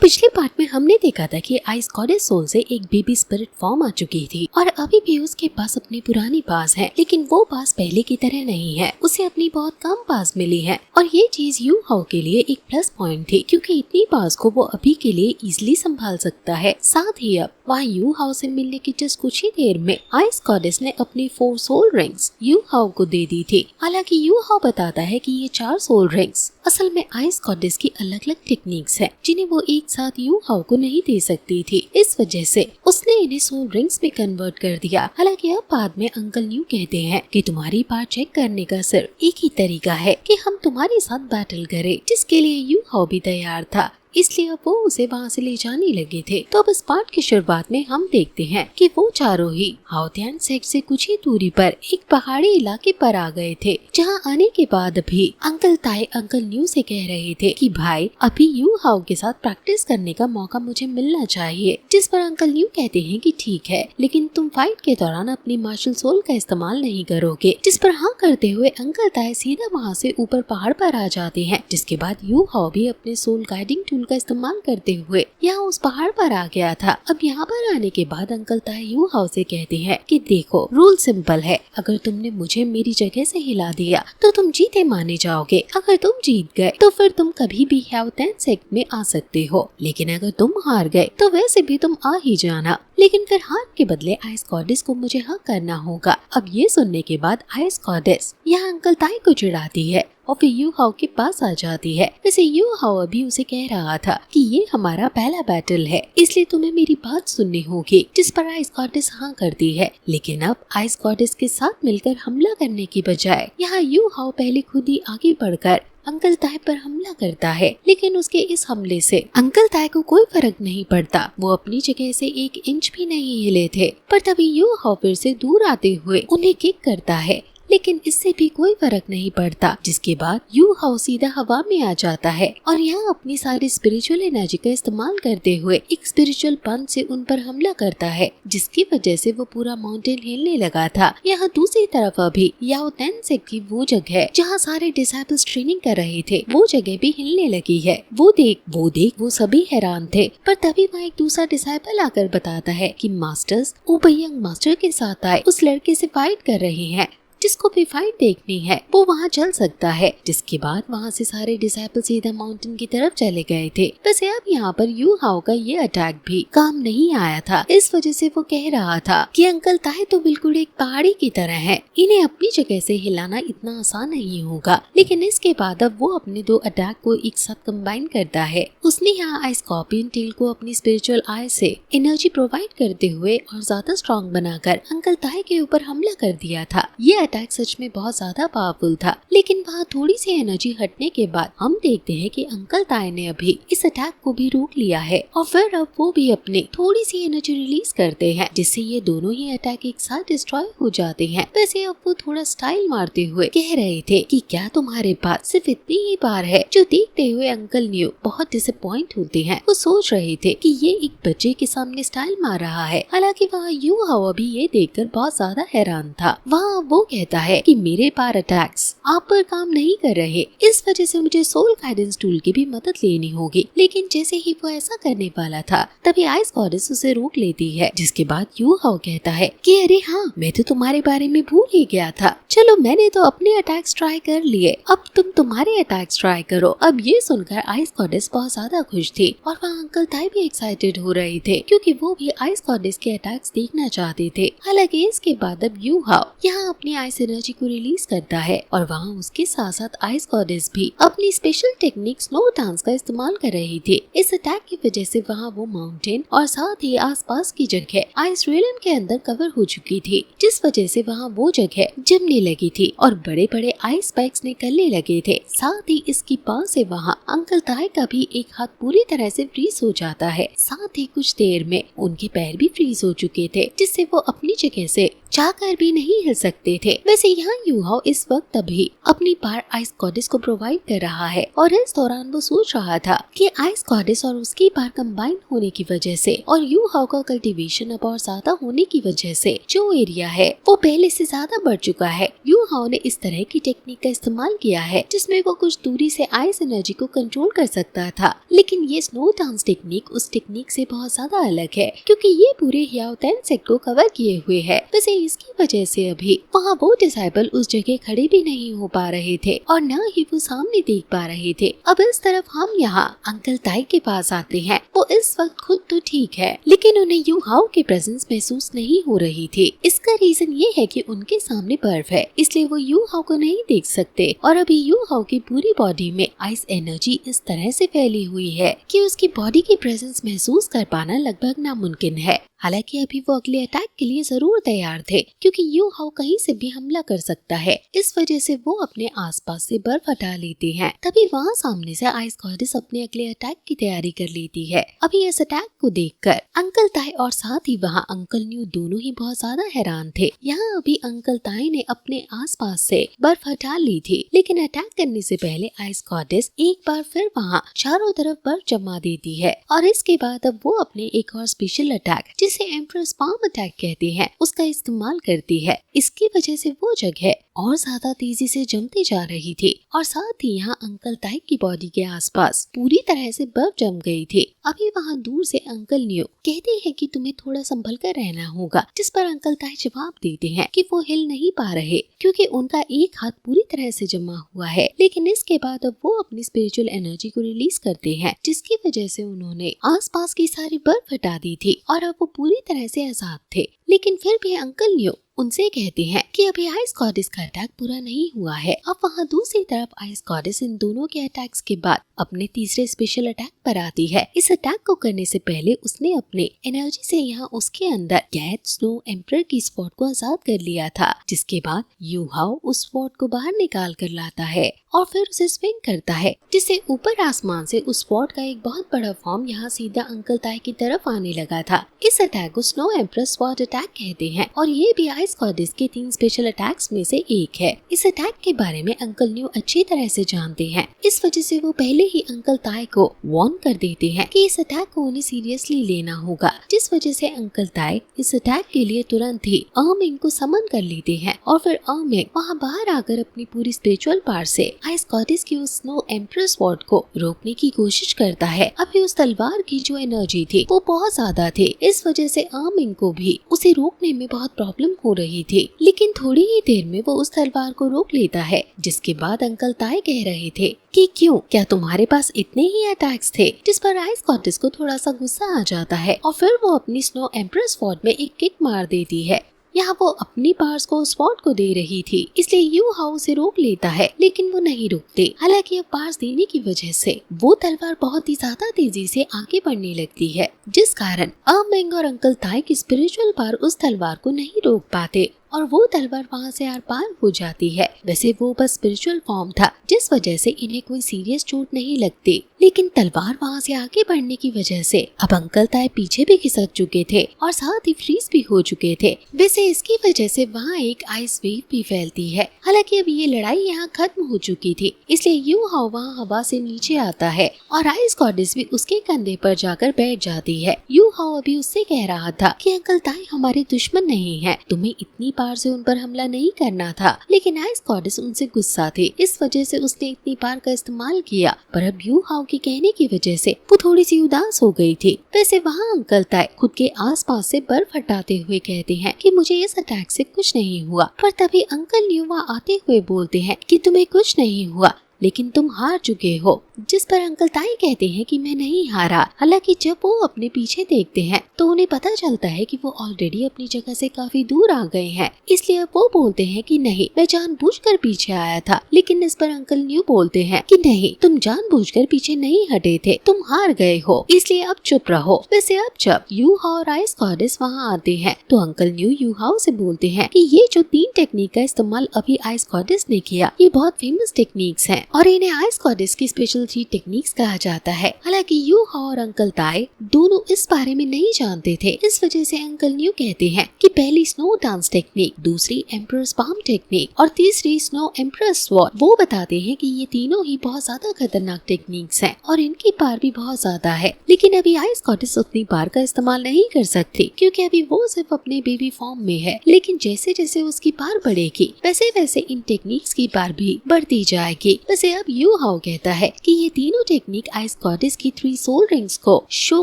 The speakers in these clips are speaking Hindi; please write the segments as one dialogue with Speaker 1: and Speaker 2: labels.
Speaker 1: पिछले पार्ट में हमने देखा था कि आइस गॉडेस सोल से एक बेबी स्पिरिट फॉर्म आ चुकी थी और अभी भी उसके पास अपनी पुरानी पास है, लेकिन वो पास पहले की तरह नहीं है। उसे अपनी बहुत कम पास मिली है और ये चीज यू हाओ के लिए एक प्लस पॉइंट थी, क्योंकि इतनी पास को वो अभी के लिए इजिली संभाल सकता है। साथ ही अब वहाँ यू हाओ से मिलने की जस्ट कुछ ही देर में आइस गॉडेस ने अपनी 4 सोल रिंग्स यू हाओ को दे दी थी। हालांकि यू हाओ बताता है कि ये 4 सोल रिंग्स असल में आइस गॉडेस की अलग अलग टेक्निक्स है, जिन्हें वो एक साथ यू हाओ को नहीं दे सकती थी। इस वजह से उसने इन्हें सोल रिंग्स में कन्वर्ट कर दिया। हालांकि अब बाद में अंकल न्यू कहते हैं कि तुम्हारी पावर चेक करने का सिर्फ एक ही तरीका है कि हम तुम्हारे साथ बैटल करें, जिसके लिए यू हाओ भी तैयार था। इसलिए अब वो उसे वहाँ से ले जाने लगे थे। तो अब इस पार्ट की शुरुआत में हम देखते हैं कि वो चारों ही हाओतियान सेक्ट से कुछ ही दूरी पर एक पहाड़ी इलाके पर आ गए थे, जहाँ आने के बाद भी अंकल ताए अंकल न्यू से कह रहे थे कि भाई अभी यू हाओ के साथ प्रैक्टिस करने का मौका मुझे मिलना चाहिए। जिस पर अंकल न्यू कहते हैं कि ठीक है, लेकिन तुम फाइट के दौरान अपनी मार्शल सोल का इस्तेमाल नहीं करोगे। जिस पर हाँ करते हुए अंकल ताए सीधा वहाँ से ऊपर पहाड़ पर आ जाते हैं। जिसके बाद यू हाओ भी अपने सोल गाइडिंग टूल का इस्तेमाल करते हुए यहाँ उस पहाड़ पर आ गया था। अब यहाँ पर आने के बाद अंकल ताए यू हाओ से कहते हैं कि देखो रूल सिंपल है, अगर तुमने मुझे मेरी जगह से हिला दिया तो तुम जीते माने जाओगे। अगर तुम जीत गए तो फिर तुम कभी भी हाओतियान सेक्ट में आ सकते हो, लेकिन अगर तुम हार गए तो वैसे भी तुम आ ही जाना, लेकिन फिर हार के बदले आइस गॉडेस को मुझे हाँ करना होगा। अब ये सुनने के बाद आइस गॉडेस यहाँ अंकल ताए को चिढ़ाती है और फिर यू हाओ के पास आ जाती है। वैसे यू हाओ अभी उसे कह रहा था कि ये हमारा पहला बैटल है, इसलिए तुम्हें मेरी बात सुननी होगी। जिस पर आइस गॉडेस हाँ करती है, लेकिन अब आइस गॉडेस के साथ मिलकर हमला करने की बजाय यहाँ यू हाओ पहले खुद ही आगे बढ़कर अंकल ताए पर हमला करता है। लेकिन उसके इस हमले से अंकल ताए को कोई फर्क नहीं पड़ता, वो अपनी जगह से 1 इंच भी नहीं हिले थे। पर तभी यू हाओ फिर से दूर आते हुए उन्हें किक करता है, लेकिन इससे भी कोई फर्क नहीं पड़ता। जिसके बाद यू हाओ सीधा हवा में आ जाता है और यहाँ अपनी सारी स्पिरिचुअल एनर्जी का इस्तेमाल करते हुए एक स्पिरिचुअल पंच से उन पर हमला करता है, जिसकी वजह से वो पूरा माउंटेन हिलने लगा था। यहाँ दूसरी तरफ अभी हाओतियान सेक्ट की वो जगह जहाँ सारे डिसाइपल्स ट्रेनिंग कर रहे थे, वो जगह भी हिलने लगी है। वो देख वो सभी हैरान थे। पर तभी वहाँ एक दूसरा डिसाइपल आकर बताता है कि मास्टर्स ओबयंग मास्टर के साथ आए उस लड़के से फाइट कर रहे हैं, जिसको भी फाइट देखनी है वो वहाँ चल सकता है। जिसके बाद वहाँ से सारे डिसाइपल सीधा माउंटेन की तरफ चले गए थे। वैसे अब यहाँ पर यू हाओ का ये अटैक भी काम नहीं आया था। इस वजह से वो कह रहा था कि अंकल ताए तो बिल्कुल एक पहाड़ी की तरह है, इन्हें अपनी जगह से हिलाना इतना आसान नहीं होगा। लेकिन इसके बाद अब वो अपने 2 अटैक को एक साथ कंबाइन करता है। उसने यहाँ स्कॉर्पियन टेल को अपनी स्पिरिचुअल आई से एनर्जी प्रोवाइड करते हुए और ज्यादा स्ट्रॉन्ग बनाकर अंकल ताए के ऊपर हमला कर दिया था। ये अटैक सच में बहुत ज्यादा पावरफुल था, लेकिन वहाँ थोड़ी सी एनर्जी हटने के बाद हम देखते हैं कि अंकल ताए ने अभी इस अटैक को भी रोक लिया है और फिर अब वो भी अपने थोड़ी सी एनर्जी रिलीज करते हैं, जिससे ये दोनों ही अटैक एक साथ डिस्ट्रॉय हो जाते हैं। वैसे अब वो थोड़ा स्टाइल मारते हुए कह रहे थे कि क्या तुम्हारे पास सिर्फ इतनी ही पावर है, जो देखते हुए अंकल न्यू बहुत डिसअपॉइंट होते हैं। वो सोच रहे थे कि ये एक बच्चे के सामने स्टाइल मार रहा है। हालांकि वहाँ यू हाओ अभी ये देखकर बहुत ज्यादा हैरान था। वहाँ वो कहता है कि मेरे पावर अटैक्स आप पर काम नहीं कर रहे, इस वजह से मुझे सोल गाइडेंस टूल की भी मदद लेनी होगी। लेकिन जैसे ही वो ऐसा करने वाला था, तभी आइस गॉडेस उसे रोक लेती है। जिसके बाद यू हाओ कहता है कि अरे हाँ, मैं तो तुम्हारे बारे में भूल ही गया था। चलो मैंने तो अपने अटैक्स ट्राई कर लिए, अब तुम तुम्हारे अटैक्स ट्राई करो। अब ये सुनकर आइस गॉडेस बहुत ज्यादा खुश थी और वहाँ अंकल ताए भी एक्साइटेड हो रहे थे, क्योंकि वो भी आइस गॉडेस के अटैक्स देखना चाहते थे। हालांकि इसके बाद अब यू हाओ यहाँ अपनी आइस एनर्जी को रिलीज करता है और वहाँ उसके साथ साथ आइस गॉडेस भी अपनी स्पेशल टेक्निक स्नो डांस का इस्तेमाल कर रही थी। इस अटैक की वजह से वहाँ वो माउंटेन और साथ ही आसपास की जगह आइस रेलन के अंदर कवर हो चुकी थी, जिस वजह से वहाँ वो जगह जमने लगी थी और बड़े बड़े आइस पैक्स निकलने लगे थे। साथ ही इसकी पास से वहाँ अंकल ताए का भी एक हाथ पूरी तरह से फ्रीज हो जाता है। साथ ही कुछ देर में उनके पैर भी फ्रीज हो चुके थे, जिससे वो अपनी जगह से जाकर भी नहीं हिल सकते थे। वैसे यहाँ यू हाओ इस वक्त अभी अपनी पावर आइस गॉडेस को प्रोवाइड कर रहा है और इस दौरान वो सोच रहा था कि आइस गॉडेस और उसकी पावर कंबाइन होने की वजह से और यू हाओ का कल्टीवेशन अब और ज्यादा होने की वजह से जो एरिया है वो पहले से ज्यादा बढ़ चुका है। यू हाओ ने इस तरह की टेक्निक का इस्तेमाल किया है जिसमें वो कुछ दूरी से आइस एनर्जी को कंट्रोल कर सकता था, लेकिन ये स्नो डांस टेक्निक उस टेक्निक से बहुत ज्यादा अलग है क्योंकि ये पूरे ह्याओतेन सेक्ट को कवर किए हुए है। वैसे इसकी वजह से अभी वहाँ वो डिसाइबल उस जगह खड़े भी नहीं हो पा रहे थे और न ही वो सामने देख पा रहे थे। अब इस तरफ हम यहाँ अंकल ताई के पास आते हैं। वो इस वक्त खुद तो ठीक है लेकिन उन्हें यू हाओ की प्रेजेंस महसूस नहीं हो रही थी। इसका रीजन ये है कि उनके सामने बर्फ है इसलिए वो यू हाओ को नहीं देख सकते और अभी यू हाओ की पूरी बॉडी में आइस एनर्जी इस तरह से फैली हुई है कि उसकी बॉडी की प्रेजेंस महसूस कर पाना लगभग नामुमकिन है। हालांकि अभी वो अगले अटैक के लिए जरूर तैयार थे क्योंकि यू हाओ कहीं से भी हमला कर सकता है। इस वजह से वो अपने आसपास से बर्फ हटा लेते हैं। तभी वहाँ सामने से आइस गॉडेस अपने अगले अटैक की तैयारी कर लेती है। अभी इस अटैक को देखकर अंकल ताई और साथ ही वहाँ अंकल न्यू दोनों ही बहुत ज्यादा हैरान थे। यहाँ अभी अंकल ताई ने अपने आसपास से बर्फ हटा ली थी लेकिन अटैक करने से पहले आइस गॉडेस एक बार फिर वहाँ चारों तरफ बर्फ जमा देती है और इसके बाद अब वो अपने एक और स्पेशल अटैक जिसे एम्प्रेस पाम अटैक कहते हैं उसका इस्तेमाल करती है। इसकी वजह से वो जगह और ज्यादा तेजी से जमती जा रही थी और साथ ही यहाँ अंकल ताई की बॉडी के आसपास पूरी तरह से बर्फ जम गई थी। अभी वहाँ दूर से अंकल न्यू कहते हैं कि तुम्हें थोड़ा संभल कर रहना होगा, जिस पर अंकल ताई जवाब देते हैं कि वो हिल नहीं पा रहे क्योंकि उनका एक हाथ पूरी तरह से जमा हुआ है। लेकिन इसके बाद अब वो अपनी स्पिरिचुअल एनर्जी को रिलीज करते हैं जिसकी वजह से उन्होंने आसपास की सारी बर्फ हटा दी थी और अब वो पूरी तरह से आजाद थे। लेकिन फिर भी अंकल न्यू उनसे कहते हैं कि अभी आइस गॉडेस का अटैक पूरा नहीं हुआ है। अब वहाँ दूसरी तरफ आइस गॉडेस इन दोनों के अटैक्स के बाद अपने तीसरे स्पेशल अटैक पर आती है। इस अटैक को करने से पहले उसने अपने एनर्जी से यहाँ उसके अंदर कैट स्नो एम्परर की स्वॉर्ड को आजाद कर लिया था, जिसके बाद यू हाओ उस स्वॉर्ड को बाहर निकाल कर लाता है और फिर उसे स्विंग करता है जिससे ऊपर आसमान से उस स्वॉर्ड का एक बहुत बड़ा फॉर्म यहाँ सीधा अंकल ताई की तरफ आने लगा था। इस अटैक को स्नो एम्परर स्वॉर्ड अटैक कहते हैं और ये भी आइस गॉडेस के 3 स्पेशल अटैक्स में से एक है। इस अटैक के बारे में अंकल न्यू अच्छी तरह से जानते हैं। इस वजह से वो पहले ही अंकल ताई को वार्न कर देते हैं कि इस अटैक को उन्हें सीरियसली लेना होगा, जिस वजह से अंकल ताई इस अटैक के लिए तुरंत ही अर्मिंग को समन कर लेते हैं और फिर अर्मिंग वहाँ बाहर आकर अपनी पूरी स्पिरिचुअल पावर से आइस गॉडेस की उस स्नो एम्परर स्वॉर्ड को रोकने की कोशिश करता है। अभी उस तलवार की जो एनर्जी थी वो बहुत ज्यादा थी, इस वजह से अर्मिंग को भी उसे रोकने में बहुत प्रॉब्लम हो रही थी। लेकिन थोड़ी ही देर में वो उस तलवार को रोक लेता है, जिसके बाद अंकल ताई कह रहे थे कि क्या तुम्हारे पास इतने ही अटैक्स थे, जिस पर आइस गॉडेस को थोड़ा सा गुस्सा आ जाता है और फिर वो अपनी स्नो एम्परर स्वॉर्ड में एक किक मार देती है। यहाँ वो अपनी पावर्स को स्वॉर्ड को दे रही थी, इसलिए यू हाओ उसे रोक लेता है, लेकिन वो नहीं रुकते। हालांकि अब पावर्स देने की वजह से वो तलवार बहुत ही ज्यादा तेजी से आगे बढ़ने लगती है, जिस कारण अर्मिंग और अंकल ताई की स्पिरिचुअल पावर उस तलवार को नहीं रोक पाते और वो तलवार वहाँ से आर पार हो जाती है। वैसे वो बस स्पिरिचुअल फॉर्म था, जिस वजह से इन्हें कोई सीरियस चोट नहीं लगती, लेकिन तलवार वहाँ से आगे बढ़ने की वजह से अब अंकल ताई पीछे भी खिसक चुके थे और साथ ही फ्रीज भी हो चुके थे। वैसे इसकी वजह से वहाँ एक आइस वेव भी फैलती है। हालांकि अब ये लड़ाई यहाँ खत्म हो चुकी थी, इसलिए यू हाओ वहाँ हवा से नीचे आता है और आइस गॉडेस भी उसके कंधे पर जाकर बैठ जाती है। यू हाओ अभी उससे कह रहा था कि अंकल ताई हमारे दुश्मन नहीं है, तुम्हें इतनी पावर से उन पर हमला नहीं करना था, लेकिन आइस गॉडेस उनसे गुस्सा थी, इस वजह से उसने इतनी पावर का इस्तेमाल किया। पर अब यू हाओ के कहने की वजह से वो थोड़ी सी उदास हो गई थी। वैसे वहाँ अंकल ताई खुद के आसपास से बर्फ हटाते हुए कहते हैं कि मुझे इस अटैक से कुछ नहीं हुआ, पर तभी अंकल न्यू वहाँ आते हुए बोलते हैं कि तुम्हें कुछ नहीं हुआ, लेकिन तुम हार चुके हो, जिस पर अंकल ताई कहते हैं कि मैं नहीं हारा। हालांकि जब वो अपने पीछे देखते हैं तो उन्हें पता चलता है कि वो ऑलरेडी अपनी जगह से काफी दूर आ गए हैं, इसलिए अब वो बोलते हैं कि नहीं, मैं जानबूझकर पीछे आया था। लेकिन इस पर अंकल न्यू बोलते हैं कि नहीं, तुम जानबूझकर पीछे नहीं हटे थे, तुम हार गए हो, इसलिए अब चुप रहो। वैसे अब जब यू हाओ और आइस गॉडेस वहाँ आते हैं तो अंकल न्यू यू हाओ से बोलते हैं कि ये जो 3 टेक्निक का इस्तेमाल अभी आइस गॉडेस ने किया, ये बहुत फेमस टेक्निक्स हैं और इन्हें आइस गॉडेस की स्पेशल 3 टेक्निक्स कहा जाता है। हालांकि यू हाओ और अंकल ताई दोनों इस बारे में नहीं जानते थे। इस वजह से अंकल न्यू कहते हैं कि पहली स्नो डांस टेक्निक, दूसरी एम्परर्स पाम टेक्निक और तीसरी स्नो एम्परर्स स्वॉर्ड। वो बताते हैं कि ये तीनों ही बहुत ज्यादा खतरनाक टेक्निक्स हैं और इनकी पावर भी बहुत ज्यादा है। लेकिन अभी आइस गॉडेस उतनी पावर का इस्तेमाल नहीं कर सकती क्योंकि अभी वो सिर्फ अपने बेबी फॉर्म में है। लेकिन जैसे जैसे उसकी पावर बढ़ेगी वैसे वैसे इन टेक्निक्स की पावर भी बढ़ती जाएगी। वैसे अब यू हाओ कहता है कि ये तीनों टेक्निक आइस गॉडेस की 3 सोल रिंग्स को शो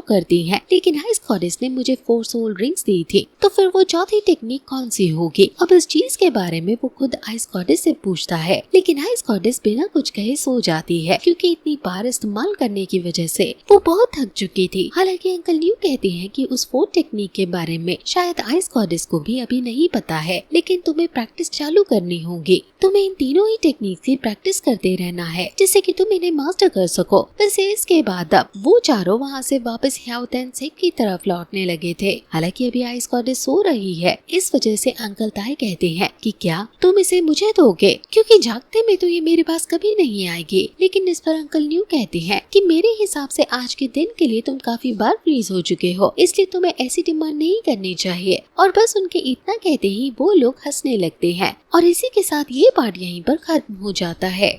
Speaker 1: करती हैं। लेकिन आइस गॉडेस ने मुझे 4 सोल रिंग्स दी थी, तो फिर वो चौथी टेक्निक कौन सी होगी? अब इस चीज के बारे में वो खुद आइस गॉडेस से पूछता है। लेकिन आइस गॉडेस बिना कुछ कहे सो जाती है क्योंकि इतनी पावर इस्तेमाल करने की वजह से वो बहुत थक चुकी थी। हालांकि अंकल न्यू कहते हैं कि उस 4 टेक्निक के बारे में शायद आइस गॉडेस को भी अभी नहीं पता है, लेकिन तुम्हें प्रैक्टिस चालू करनी होगी। तुम्हें इन तीनों ही टेक्निक की प्रैक्टिस करते रहना है जिससे कि तुम इन्हें मास्टर कर सको। वैसे इसके बाद अब वो चारों वहाँ से वापस ह्याओ तेन सेक की तरफ लौटने लगे थे। हालांकि अभी आइस गॉडेस सो रही है, इस वजह से अंकल ताई कहते हैं कि क्या तुम इसे मुझे दोगे, क्योंकि जागते में तो ये मेरे पास कभी नहीं आएगी। लेकिन इस पर अंकल न्यू कहते हैं कि मेरे हिसाब से आज के दिन के लिए तुम काफी बार फ्रीज हो चुके हो, इसलिए तुम्हें ऐसी डिमांड नहीं करनी चाहिए। और बस उनके इतना कहते ही वो लोग हंसने लगते हैं और इसी के साथ ये पार्ट यहीं पर खत्म हो जाता है।